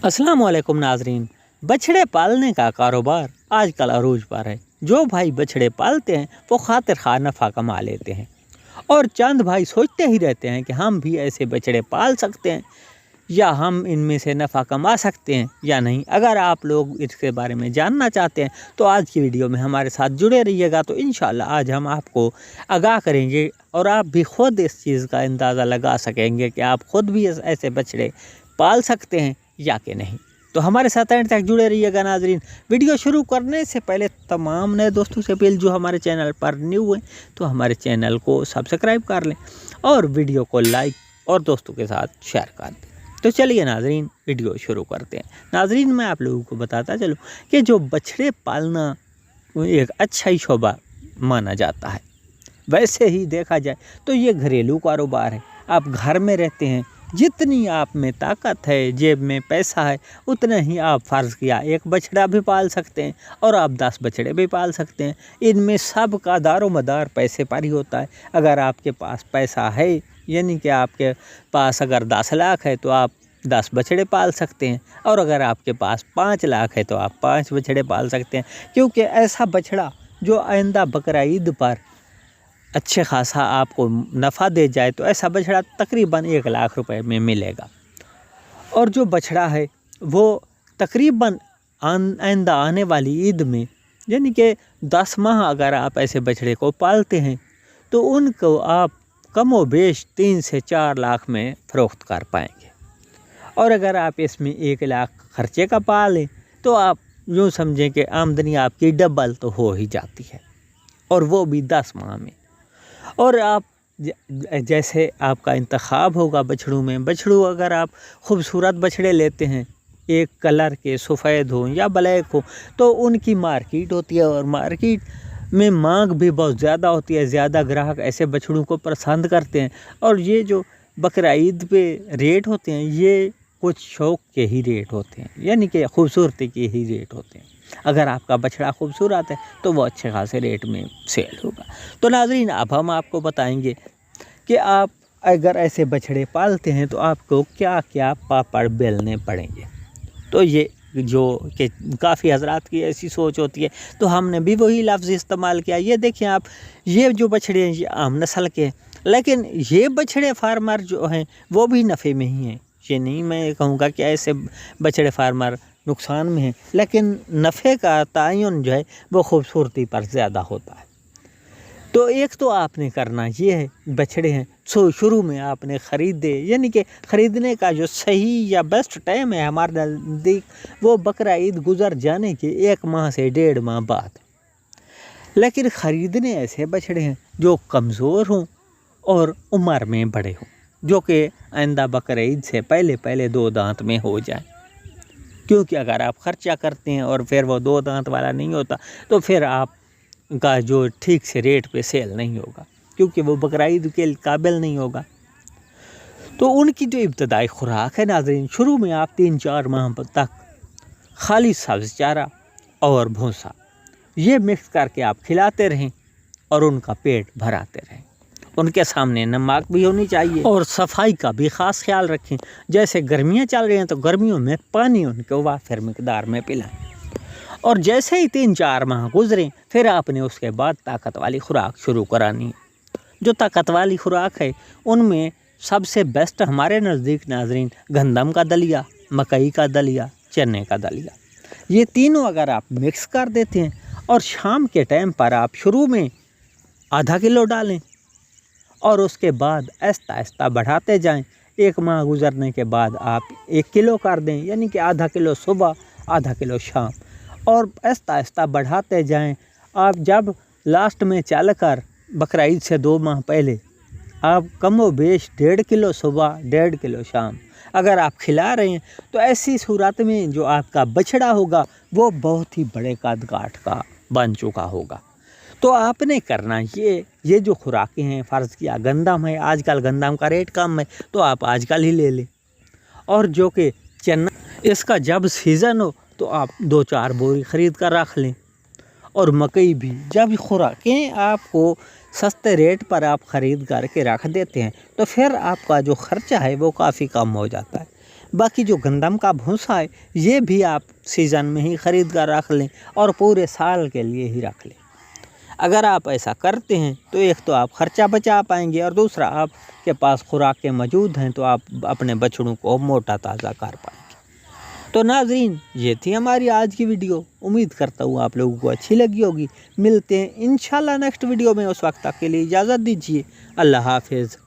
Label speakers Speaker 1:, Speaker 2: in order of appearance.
Speaker 1: अस्सलाम वालेकुम नाजरीन। बछड़े पालने का कारोबार आजकल अरूज पर है। जो भाई बछड़े पालते हैं वो खातिर खा नफ़ा कमा लेते हैं और चंद भाई सोचते ही रहते हैं कि हम भी ऐसे बछड़े पाल सकते हैं या हम इनमें से नफ़ा कमा सकते हैं या नहीं। अगर आप लोग इसके बारे में जानना चाहते हैं तो आज की वीडियो में हमारे साथ जुड़े रहिएगा। तो इंशाल्लाह आज हम आपको आगाह करेंगे और आप भी ख़ुद इस चीज़ का अंदाज़ा लगा सकेंगे कि आप ख़ुद भी ऐसे बछड़े पाल सकते हैं या कि नहीं। तो हमारे साथ एंड तक जुड़े रहिएगा नाजरीन। वीडियो शुरू करने से पहले तमाम नए दोस्तों से अपील, जो हमारे चैनल पर न्यू हैं तो हमारे चैनल को सब्सक्राइब कर लें और वीडियो को लाइक और दोस्तों के साथ शेयर कर दें। तो चलिए नाजरीन वीडियो शुरू करते हैं। नाजरीन मैं आप लोगों को बताता चलूँ कि जो बछड़े पालना एक अच्छा ही शोबा माना जाता है। वैसे ही देखा जाए तो ये घरेलू कारोबार है। आप घर में रहते हैं, जितनी आप में ताकत है, जेब में पैसा है, उतना ही आप फ़र्ज़ किया एक बछड़ा भी पाल सकते हैं और आप 10 बछड़े भी पाल सकते हैं। इनमें सब का दारोमदार पैसे पर ही होता है। अगर आपके पास पैसा है, यानी कि आपके पास अगर 10 लाख है तो आप 10 बछड़े पाल सकते हैं, और अगर आपके पास 5 लाख है तो आप 5 बछड़े पाल सकते हैं। क्योंकि ऐसा बछड़ा जो आइंदा बकरा ईद पर अच्छे खासा आपको नफ़ा दे जाए तो ऐसा बछड़ा तकरीबन 1 लाख रुपए में मिलेगा। और जो बछड़ा है वो तकरीबन आइंदा आने वाली ईद में, यानी कि 10 माह अगर आप ऐसे बछड़े को पालते हैं तो उनको आप कमो बेश 3 से 4 लाख में फ़रोख्त कर पाएंगे। और अगर आप इसमें 1 लाख खर्चे का पालें तो आप यूँ समझें कि आमदनी आपकी डबल तो हो ही जाती है, और वो भी 10 माह में। और आप जैसे आपका इंतखाब होगा बछड़ों में, बछड़ू अगर आप ख़ूबसूरत बछड़े लेते हैं, एक कलर के सफ़ेद हो या ब्लैक हो, तो उनकी मार्केट होती है और मार्केट में मांग भी बहुत ज़्यादा होती है। ज़्यादा ग्राहक ऐसे बछड़ों को पसंद करते हैं। और ये जो बकरा ईद पे रेट होते हैं ये कुछ शौक़ के ही रेट होते हैं, यानी कि खूबसूरती के ही रेट होते हैं। अगर आपका बछड़ा खूबसूरत है तो वो अच्छे खासे रेट में सेल होगा। तो नाजरीन अब हम आपको बताएंगे कि आप अगर ऐसे बछड़े पालते हैं तो आपको क्या क्या पापड़ बेलने पड़ेंगे। तो ये जो कि काफ़ी हजरात की ऐसी सोच होती है, तो हमने भी वही लफ्ज़ इस्तेमाल किया। ये देखिए आप, ये जो बछड़े हैं ये आम नस्ल के हैं, लेकिन ये बछड़े फार्मर जो हैं वो भी नफ़े में ही हैं। ये नहीं मैं कहूँगा कि ऐसे बछड़े फार्मर नुकसान में है, लेकिन नफ़े का तयन जो है वो खूबसूरती पर ज़्यादा होता है। तो एक तो आपने करना ये है, बछड़े हैं सो शुरू में आपने ख़रीदे, यानी कि ख़रीदने का जो सही या बेस्ट टाइम है हमारे नज़दीक वो बकरा ईद गुज़र जाने के 1 माह से 1.5 माह बाद। लेकिन ख़रीदने ऐसे बछड़े हैं जो कमज़ोर हों और उम्र में बड़े हों, जो कि आइंदा बकरा ईद से पहले पहले 2 दांत में हो जाए। क्योंकि अगर आप ख़र्चा करते हैं और फिर वो 2 दांत वाला नहीं होता तो फिर आपका जो ठीक से रेट पे सेल नहीं होगा, क्योंकि वो बकरा ईद के काबिल नहीं होगा। तो उनकी जो इब्तदाई खुराक है नाज़रीन, शुरू में आप 3-4 माह तक खाली सब्ज़ चारा और भूसा ये मिक्स करके आप खिलाते रहें और उनका पेट भराते रहें। उनके सामने नमक भी होनी चाहिए और सफाई का भी ख़ास ख्याल रखें। जैसे गर्मियाँ चल रही हैं तो गर्मियों में पानी उनको वाफिर मिकदार में पिलाएं। और जैसे ही 3-4 माह गुजरें फिर आपने उसके बाद ताकत वाली खुराक शुरू करानी है। जो ताकत वाली खुराक है उनमें सबसे बेस्ट हमारे नज़दीक नाजरीन गंदम का दलिया, मकई का दलिया, चने का दलिया, ये तीनों अगर आप मिक्स कर देते हैं और शाम के टाइम पर आप शुरू में आधा किलो डालें और उसके बाद आहिस्ता आहिस्ता बढ़ाते जाएं। 1 माह गुजरने के बाद आप 1 किलो कर दें, यानी कि आधा किलो सुबह, आधा किलो शाम, और आहिस्ता आहिस्ता बढ़ाते जाएं। आप जब लास्ट में चल कर बकरा ईद से 2 माह पहले आप कमो बेश 1.5 किलो सुबह, 1.5 किलो शाम अगर आप खिला रहे हैं तो ऐसी सूरत में जो आपका बछड़ा होगा वो बहुत ही बड़े कद काठ का बन चुका होगा। तो आपने करना ये जो खुराकें हैं, फ़र्ज़ किया गंदम है, आजकल गंदम का रेट कम है तो आप आजकल ही ले लें। और जो कि चना, इसका जब सीज़न हो तो आप 2-4 बोरी ख़रीद कर रख लें। और मकई भी, जब खुराकें आपको सस्ते रेट पर आप ख़रीद करके रख देते हैं तो फिर आपका जो ख़र्चा है वो काफ़ी कम हो जाता है। باقی جو گندم کا بھوسا ہے یہ بھی آپ سیزن میں ہی خرید کر رکھ لیں اور پورے سال کے لیے ہی رکھ لیں۔ اگر آپ ایسا کرتے ہیں تو ایک تو آپ خرچہ بچا پائیں گے اور دوسرا آپ کے پاس خوراکیں موجود ہیں تو آپ اپنے بچڑوں کو موٹا تازہ کر پائیں گے۔ تو ناظرین یہ تھی ہماری آج کی ویڈیو، امید کرتا ہوں آپ لوگوں کو اچھی لگی ہوگی۔ ملتے ہیں انشاءاللہ نیکسٹ ویڈیو میں، اس وقت تک کے لیے اجازت دیجیے، اللہ حافظ۔